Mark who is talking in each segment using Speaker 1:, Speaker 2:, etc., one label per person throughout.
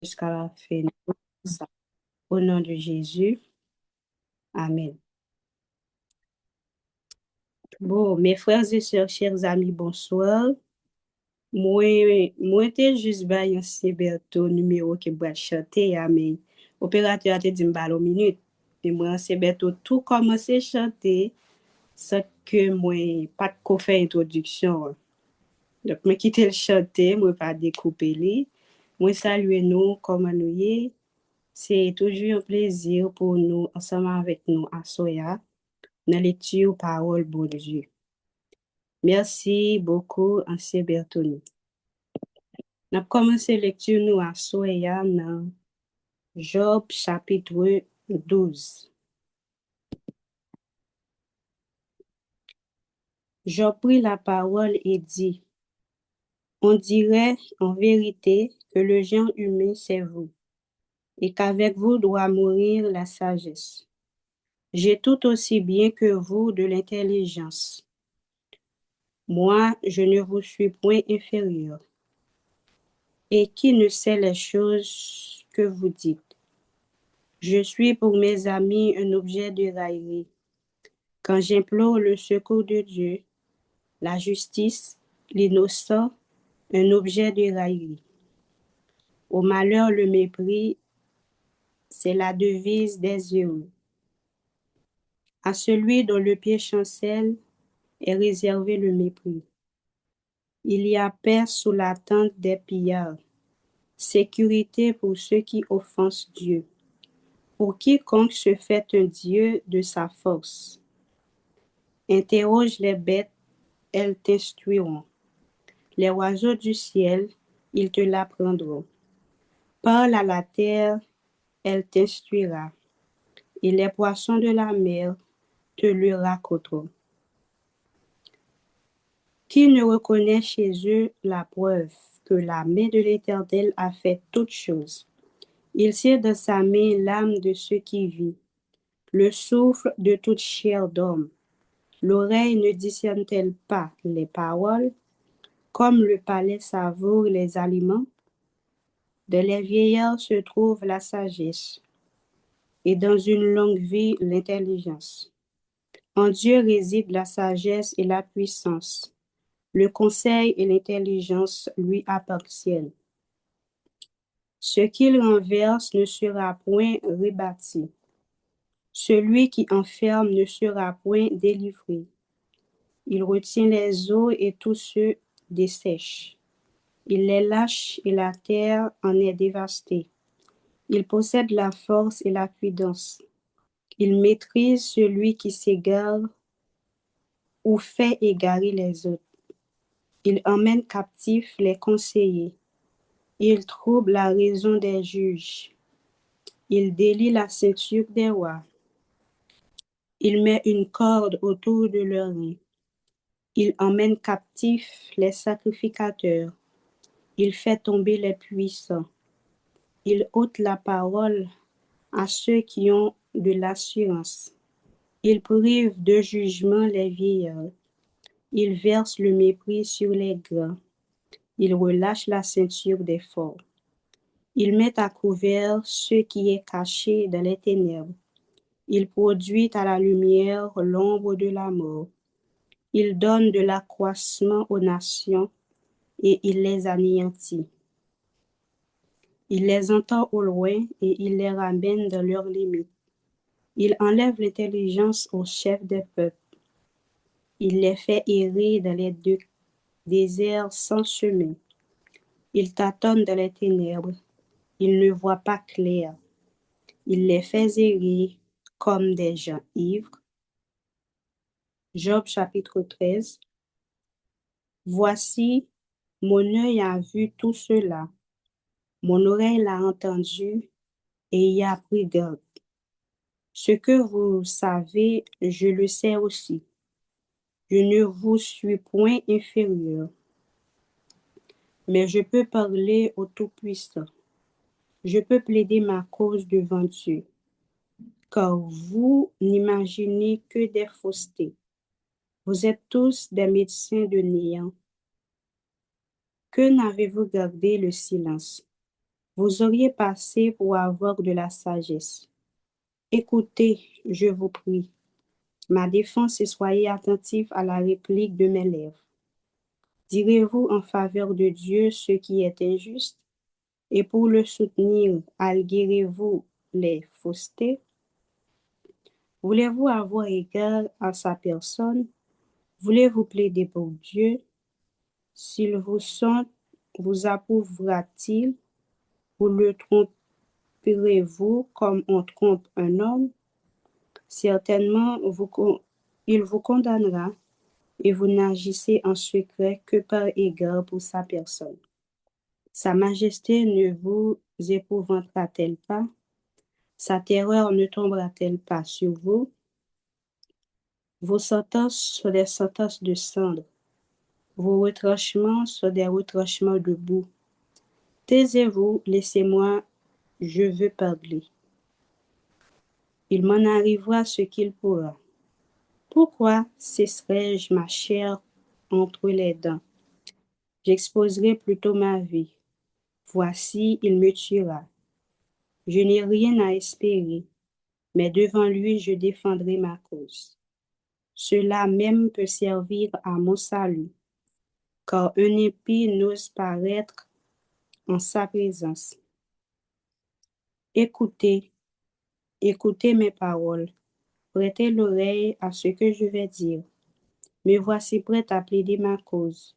Speaker 1: jusqu'à la fin. Au nom de Jésus, Amen. Bon, mes frères et sœurs, chers amis, bonsoir. Moi, te juste bay un Seberto numéro qui va chanter, mais opérateur a te dit m'balo minute. Et moi, un Seberto tout commencé à chanter, sans que moi, pas de faire introduction. Donc, moi, quitte le chanter, moi, pas découper les. Moi, saluer nous, comme nous y est. C'est toujours un plaisir pour nous, ensemble avec nous, à Soya, dans lecture parole bon Dieu. Merci beaucoup, Ancien Bertoni. Nous avons commencé la lecture nous à Soya dans Job chapitre 12. Job prit la parole et dit, on dirait en vérité que le genre humain c'est vous, et qu'avec vous doit mourir la sagesse. J'ai tout aussi bien que vous de l'intelligence. Moi, je ne vous suis point inférieur. Et qui ne sait les choses que vous dites? Je suis pour mes amis un objet de raillerie. Quand j'implore le secours de Dieu, la justice, l'innocent, un objet de raillerie. Au malheur, le mépris, c'est la devise des heureux. À celui dont le pied chancelle est réservé le mépris. Il y a paix sous la tente des pillards, sécurité pour ceux qui offensent Dieu. Pour quiconque se fait un Dieu de sa force. Interroge les bêtes, elles t'instruiront. Les oiseaux du ciel, ils te l'apprendront. Parle à la terre, elle t'instruira. Et les poissons de la mer te le raconteront. Qui ne reconnaît chez eux la preuve que la main de l'Éternel a fait toutes choses? Il tient dans sa main l'âme de ceux qui vivent, le souffle de toute chair d'homme. L'oreille ne discerne-t-elle pas les paroles, comme le palais savoure les aliments? De les vieillards se trouve la sagesse, et dans une longue vie l'intelligence. En Dieu réside la sagesse et la puissance. Le conseil et l'intelligence lui appartiennent. Ce qu'il renverse ne sera point rebâti. Celui qui enferme ne sera point délivré. Il retient les eaux et tous ceux dessèche. Il les lâche et la terre en est dévastée. Il possède la force et la puissance. Il maîtrise celui qui s'égare ou fait égarer les autres. Il emmène captifs les conseillers. Il trouble la raison des juges. Il délie la ceinture des rois. Il met une corde autour de leurs reins. Il emmène captifs les sacrificateurs. Il fait tomber les puissants. Il ôte la parole à ceux qui ont de l'assurance. Il prive de jugement les vieillards. Il verse le mépris sur les grands. Il relâche la ceinture des forts. Il met à couvert ce qui est caché dans les ténèbres. Il produit à la lumière l'ombre de la mort. Il donne de l'accroissement aux nations et il les anéantit. Il les entend au loin et il les ramène dans leurs limites. Il enlève l'intelligence aux chefs des peuples. Il les fait errer dans les déserts sans chemin. Il tâtonne dans les ténèbres. Il ne voit pas clair. Il les fait errer comme des gens ivres. Job chapitre 13. Voici, mon œil a vu tout cela. Mon oreille l'a entendu et y a pris garde. Ce que vous savez, je le sais aussi. Je ne vous suis point inférieur, mais je peux parler au Tout-Puissant. Je peux plaider ma cause devant Dieu, car vous n'imaginez que des faussetés. Vous êtes tous des médecins de néant. Que n'avez-vous gardé le silence? Vous auriez passé pour avoir de la sagesse. Écoutez, je vous prie, ma défense et soyez attentifs à la réplique de mes lèvres. Direz-vous en faveur de Dieu ce qui est injuste, et pour le soutenir, alguerez-vous les faussetés? Voulez-vous avoir égard à sa personne? Voulez-vous plaider pour Dieu? S'il vous sent, vous approuvera-t-il? Ou le tromperez-vous comme on trompe un homme? Certainement, il vous condamnera et vous n'agissez en secret que par égard pour sa personne. Sa majesté ne vous épouvantera-t-elle pas? Sa terreur ne tombera-t-elle pas sur vous? Vos sentences sont des sentences de cendre, vos retranchements sont des retranchements de boue. Taisez-vous, laissez-moi, je veux parler. Il m'en arrivera ce qu'il pourra. Pourquoi cesserais-je ma chair entre les dents? J'exposerai plutôt ma vie. Voici, il me tuera. Je n'ai rien à espérer, mais devant lui je défendrai ma cause. Cela même peut servir à mon salut, car un impie n'ose paraître en sa présence. Écoutez, écoutez mes paroles, prêtez l'oreille à ce que je vais dire. Me voici prête à plaider ma cause.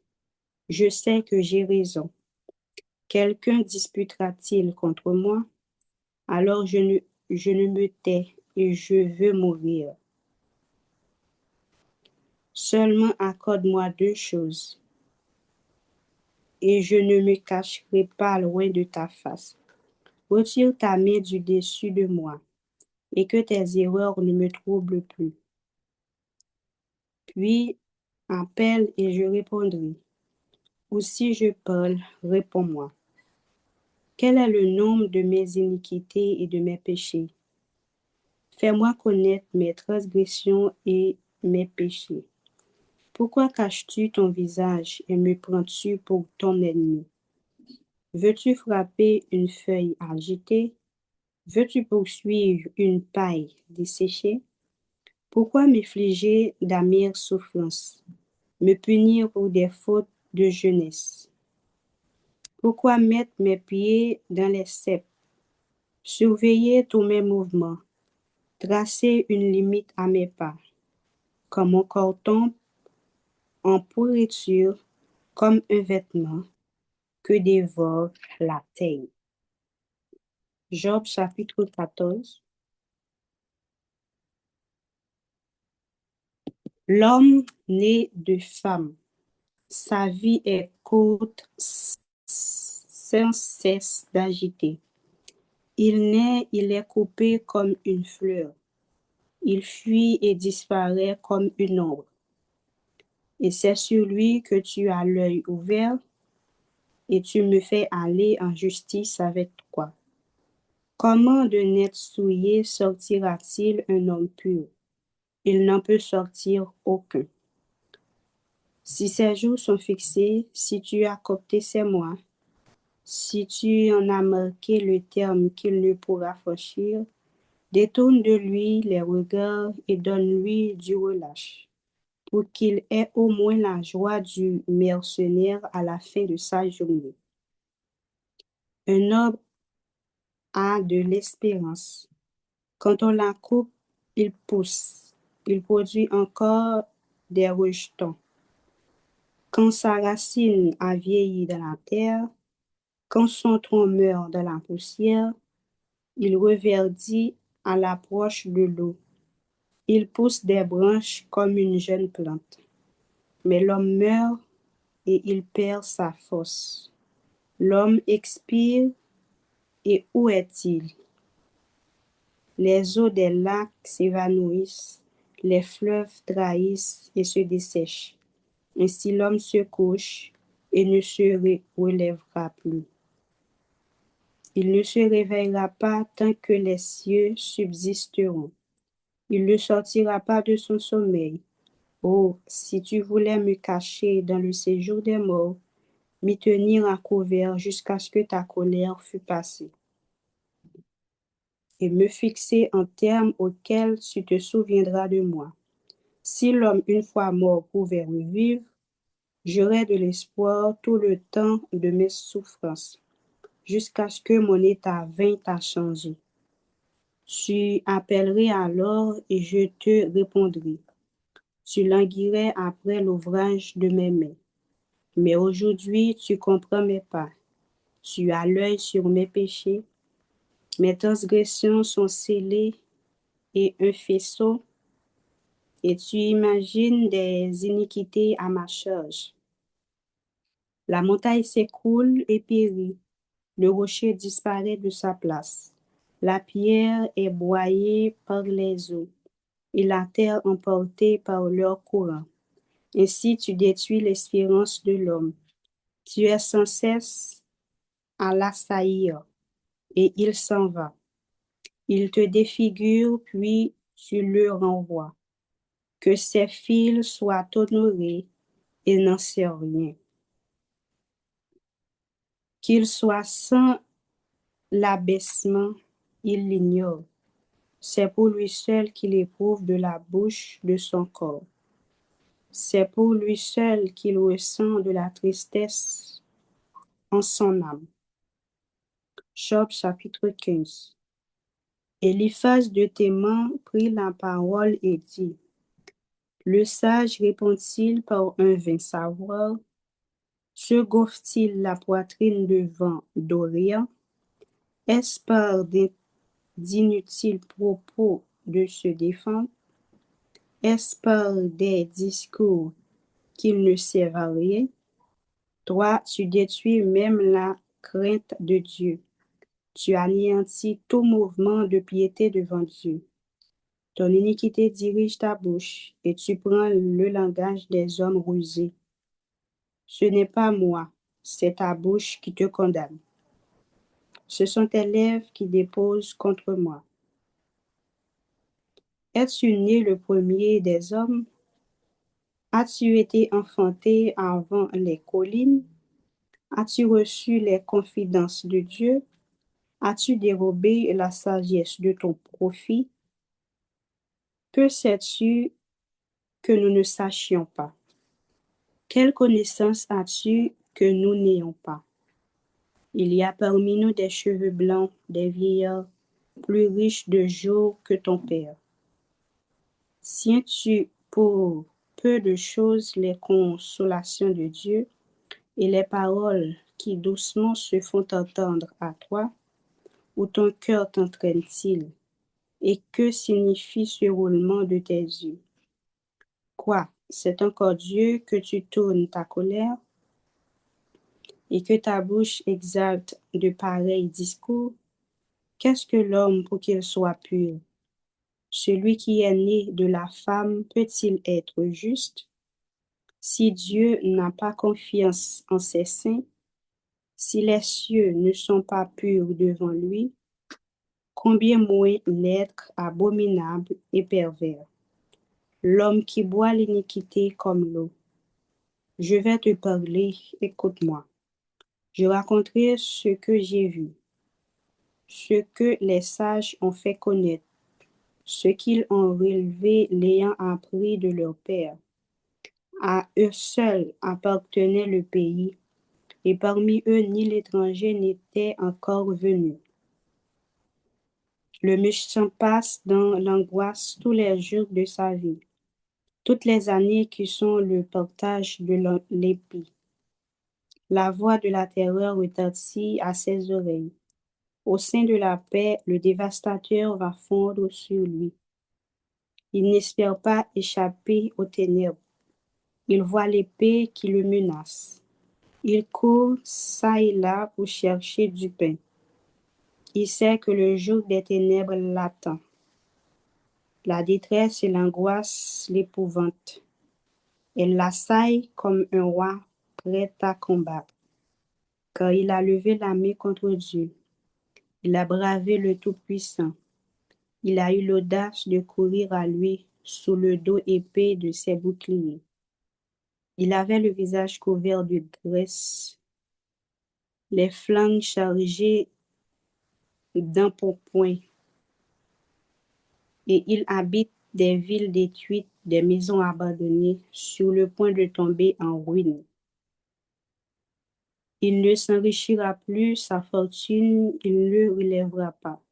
Speaker 1: Je sais que j'ai raison. Quelqu'un disputera-t-il contre moi? Alors je ne me tais et je veux mourir. Seulement accorde-moi deux choses, et je ne me cacherai pas loin de ta face. Retire ta main du dessus de moi, et que tes erreurs ne me troublent plus. Puis appelle et je répondrai. Ou si je parle, réponds-moi. Quel est le nombre de mes iniquités et de mes péchés? Fais-moi connaître mes transgressions et mes péchés. Pourquoi caches-tu ton visage et me prends-tu pour ton ennemi? Veux-tu frapper une feuille agitée? Veux-tu poursuivre une paille desséchée? Pourquoi m'infliger d'amères souffrances, me punir pour des fautes de jeunesse? Pourquoi mettre mes pieds dans les ceps, surveiller tous mes mouvements, tracer une limite à mes pas, comme mon corps tombe en pourriture, comme un vêtement que dévore la terre. Job chapitre 14. L'homme né de femme, sa vie est courte sans cesse d'agiter. Il naît, il est coupé comme une fleur. Il fuit et disparaît comme une ombre. Et c'est sur lui que tu as l'œil ouvert, et tu me fais aller en justice avec toi. Comment de net souillé sortira-t-il un homme pur? Il n'en peut sortir aucun. Si ses jours sont fixés, si tu as compté ses mois, si tu en as marqué le terme qu'il ne pourra franchir, détourne de lui les regards et donne-lui du relâche, pour qu'il ait au moins la joie du mercenaire à la fin de sa journée. Un homme a de l'espérance. Quand on la coupe, il pousse. Il produit encore des rejetons. Quand sa racine a vieilli dans la terre, quand son tronc meurt dans la poussière, il reverdit à l'approche de l'eau. Il pousse des branches comme une jeune plante. Mais l'homme meurt et il perd sa force. L'homme expire et où est-il? Les eaux des lacs s'évanouissent, les fleuves trahissent et se dessèchent. Ainsi l'homme se couche et ne se relèvera plus. Il ne se réveillera pas tant que les cieux subsisteront. Il ne sortira pas de son sommeil. Oh, si tu voulais me cacher dans le séjour des morts, m'y tenir à couvert jusqu'à ce que ta colère fût passée, et me fixer en termes auxquels tu te souviendras de moi. Si l'homme une fois mort pouvait revivre, j'aurais de l'espoir tout le temps de mes souffrances, jusqu'à ce que mon état vînt à changer. Tu appellerais alors et je te répondrai. Tu languirais après l'ouvrage de mes mains. Mais aujourd'hui, tu comprends mes pas. Tu as l'œil sur mes péchés. Mes transgressions sont scellées et un faisceau, et tu imagines des iniquités à ma charge. La montagne s'écroule et périt. Le rocher disparaît de sa place. La pierre est broyée par les eaux, et la terre emportée par leur courant. Ainsi tu détruis l'espérance de l'homme. Tu es sans cesse à l'assaillir, et il s'en va. Il te défigure, puis tu le renvoies. Que ses fils soient honorés, il n'en sait rien. Qu'il soit sans l'abaissement, il l'ignore. C'est pour lui seul qu'il éprouve de la bouche de son corps. C'est pour lui seul qu'il ressent de la tristesse en son âme. Job chapitre 15. Eliphaz de Théman prit la parole et dit, le sage répond-il par un vain savoir? Se gonfle-t-il la poitrine devant d'Orient? Est-ce par d'inutiles propos de se défendre? Est-ce par des discours qu'il ne servent à rien? Toi, tu détruis même la crainte de Dieu. Tu anéantis tout mouvement de piété devant Dieu. Ton iniquité dirige ta bouche, et tu prends le langage des hommes rusés. Ce n'est pas moi, c'est ta bouche qui te condamne. Ce sont tes lèvres qui déposent contre moi. Es-tu né le premier des hommes? As-tu été enfanté avant les collines? As-tu reçu les confidences de Dieu? As-tu dérobé la sagesse de ton profit? Que sais-tu que nous ne sachions pas? Quelle connaissance as-tu que nous n'ayons pas? Il y a parmi nous des cheveux blancs, des vieillards, plus riches de jours que ton père. Tiens-tu pour peu de choses les consolations de Dieu et les paroles qui doucement se font entendre à toi, où ton cœur t'entraîne-t-il, et que signifie ce roulement de tes yeux? Quoi, c'est encore Dieu que tu tournes ta colère et que ta bouche exalte de pareils discours? Qu'est-ce que l'homme pour qu'il soit pur? Celui qui est né de la femme peut-il être juste? Si Dieu n'a pas confiance en ses saints, si les cieux ne sont pas purs devant lui, combien moins l'être abominable et pervers, l'homme qui boit l'iniquité comme l'eau. Je vais te parler, écoute-moi. Je raconterai ce que j'ai vu, ce que les sages ont fait connaître, ce qu'ils ont relevé l'ayant appris de leur père. À eux seuls appartenait le pays, et parmi eux ni l'étranger n'était encore venu. Le méchant passe dans l'angoisse tous les jours de sa vie, toutes les années qui sont le partage de l'épée. La voix de la terreur retentit à ses oreilles. Au sein de la paix, le dévastateur va fondre sur lui. Il n'espère pas échapper aux ténèbres. Il voit l'épée qui le menace. Il court çà et là pour chercher du pain. Il sait que le jour des ténèbres l'attend. La détresse et l'angoisse l'épouvantent. Elle l'assaille comme un roi prêt à combattre. Car il a levé la main contre Dieu. Il a bravé le Tout-Puissant. Il a eu l'audace de courir à lui sous le dos épais de ses boucliers. Il avait le visage couvert de graisse les flancs chargés d'un pourpoint, et il habite des villes détruites, des maisons abandonnées, sur le point de tomber en ruine. Il ne s'enrichira plus, sa fortune, il ne relèvera pas.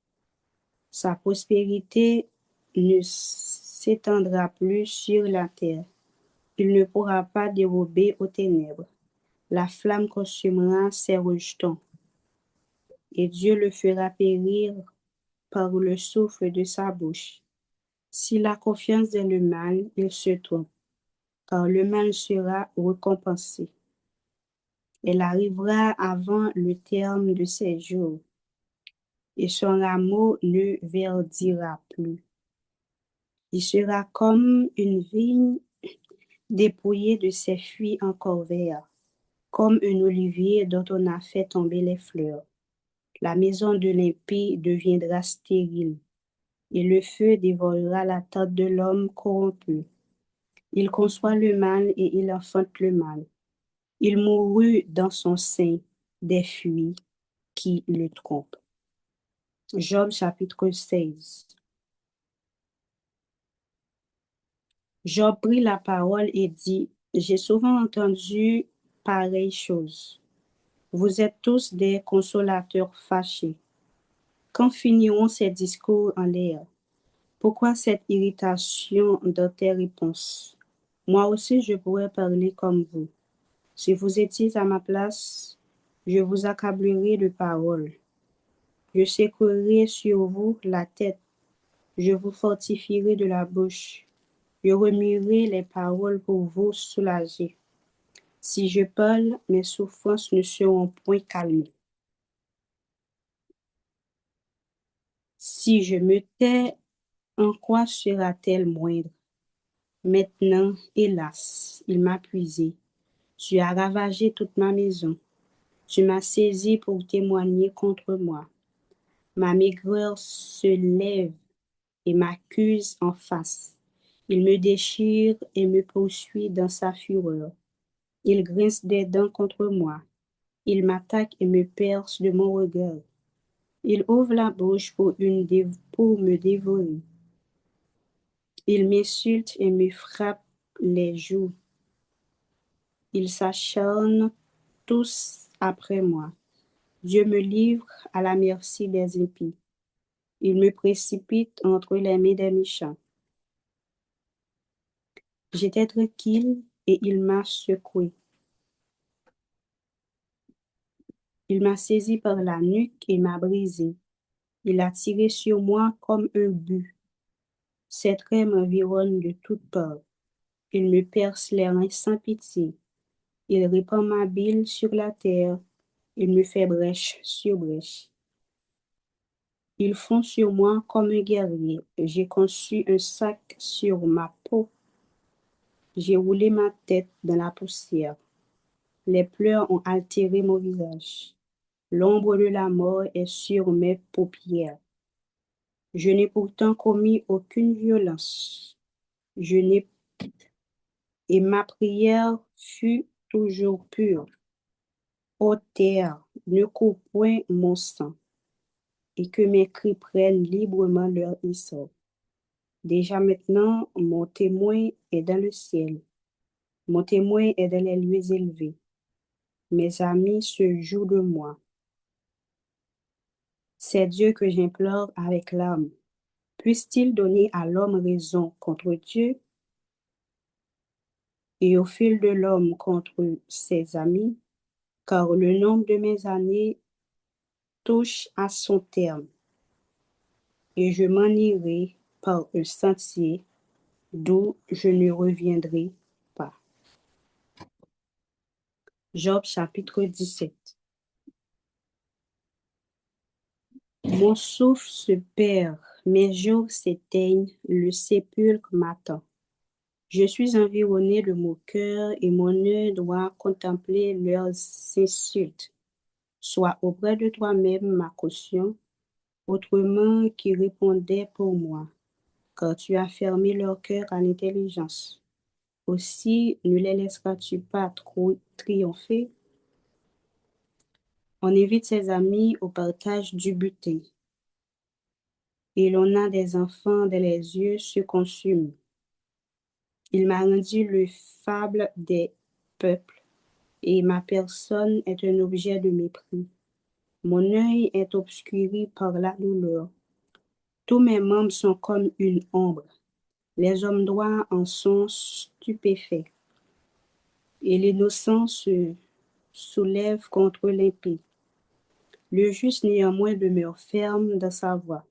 Speaker 1: Sa prospérité ne s'étendra plus sur la terre. Il ne pourra pas dérober aux ténèbres. La flamme consumera ses rejetons, et Dieu le fera périr par le souffle de sa bouche. S'il a confiance dans le mal, il se trompe, car le mal sera récompensé. Elle arrivera avant le terme de ses jours, et son rameau ne verdira plus. Il sera comme une vigne dépouillée de ses fruits encore verts, comme un olivier dont on a fait tomber les fleurs. La maison de l'impie deviendra stérile, et le feu dévorera la tente de l'homme corrompu. Il conçoit le mal et il enfante le mal. Il mourut dans son sein des filles qui le trompent. Job chapitre 16. Job prit la parole et dit, j'ai souvent entendu pareille chose. Vous êtes tous des consolateurs fâchés. Quand finiront ces discours en l'air? Pourquoi cette irritation dans tes réponses? Moi aussi je pourrais parler comme vous. Si vous étiez à ma place, je vous accablerais de paroles. Je secouerai sur vous la tête, je vous fortifierai de la bouche, je remuerai les paroles pour vous soulager. Si je parle, mes souffrances ne seront point calmées. Si je me tais, en quoi sera-t-elle moindre? Maintenant, hélas, il m'a puisé. Tu as ravagé toute ma maison. Tu m'as saisi pour témoigner contre moi. Ma maigreur se lève et m'accuse en face. Il me déchire et me poursuit dans sa fureur. Il grince des dents contre moi. Il m'attaque et me perce de mon regard. Il ouvre la bouche pour me dévorer. Il m'insulte et me frappe les joues. Ils s'acharnent tous après moi. Dieu me livre à la merci des impies. Il me précipite entre les mains des méchants. J'étais tranquille et il m'a secoué. Il m'a saisi par la nuque et m'a brisé. Il a tiré sur moi comme un but. Ses traits m'environnent de toutes parts. Il me perce les reins sans pitié. Il répand ma bile sur la terre. Il me fait brèche sur brèche. Ils font sur moi comme un guerrier. J'ai conçu un sac sur ma peau. J'ai roulé ma tête dans la poussière. Les pleurs ont altéré mon visage. L'ombre de la mort est sur mes paupières. Je n'ai pourtant commis aucune violence. Je n'ai et ma prière fut toujours pure. Ô terre, ne coupe point mon sang, et que mes cris prennent librement leur essor. Déjà maintenant, mon témoin est dans le ciel. Mon témoin est dans les lieux élevés. Mes amis se jouent de moi. C'est Dieu que j'implore avec larmes. Puisse-t-il donner à l'homme raison contre Dieu et au fil de l'homme contre ses amis, car le nombre de mes années touche à son terme, et je m'en irai par un sentier d'où je ne reviendrai pas. Job chapitre 17. Mon souffle se perd, mes jours s'éteignent, le sépulcre m'attend. Je suis environné de moqueurs et mon œil doit contempler leurs insultes. Sois auprès de toi-même ma caution, autrement qui répondait pour moi, car tu as fermé leur cœur à l'intelligence. Aussi ne les laisseras-tu pas trop triompher? On invite ses amis au partage du butin. Et l'on a des enfants dont les yeux se consument. Il m'a rendu le fable des peuples, et ma personne est un objet de mépris. Mon œil est obscuré par la douleur. Tous mes membres sont comme une ombre. Les hommes droits en sont stupéfaits, et l'innocent se soulève contre l'impie. Le juste néanmoins demeure ferme dans sa voie.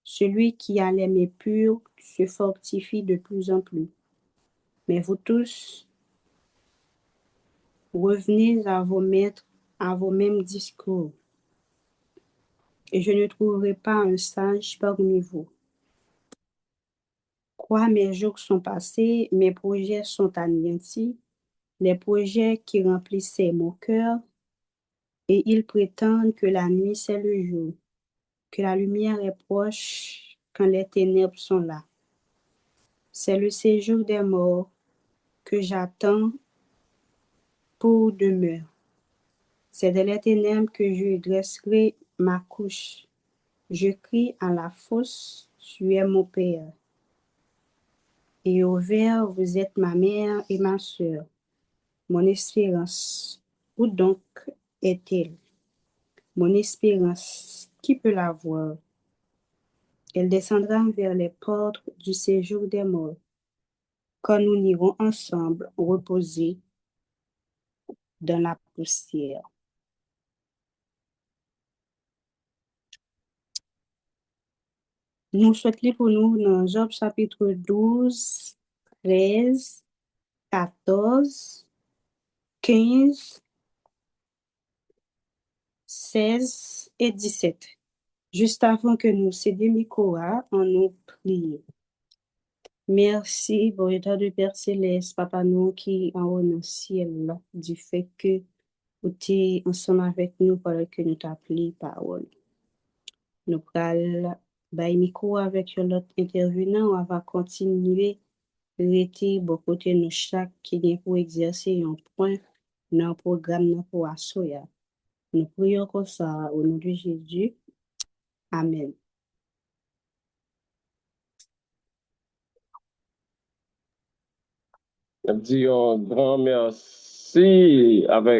Speaker 1: Celui qui a les mains pures se fortifie de plus en plus. Mais vous tous, revenez à vos maîtres, à vos mêmes discours, et je ne trouverai pas un sage parmi vous. Quoi, mes jours sont passés, mes projets sont anéantis, les projets qui remplissaient mon cœur, et ils prétendent que la nuit c'est le jour, que la lumière est proche quand les ténèbres sont là. C'est le séjour des morts que j'attends pour demeure. C'est de les ténèbres que je dresserai ma couche. Je crie à la fosse, tu es mon père. Et au vert, vous êtes ma mère et ma sœur. Mon espérance, où donc est-elle? Mon espérance, qui peut la voir? Elle descendra vers les portes du séjour des morts, quand nous n'irons ensemble reposer dans la poussière. Nous souhaitons pour nous dans Job chapitre 12, 13, 14, 15, 16 et 17. Juste avant que nous cédions micro, on nous prie. Merci, bon état de Père Céleste, Papa nous qui en haut dans le ciel, là, du fait que vous êtes ensemble avec nous pendant que nous t'appelons parole. Nous prenons le micro avec l'autre intervenant, on va continuer rester bon côté nous chaque qui vient pour exercer un point dans le programme pour assoya. Nous prions comme ça au nom de Jésus. Amen.
Speaker 2: Je dis un grand merci avec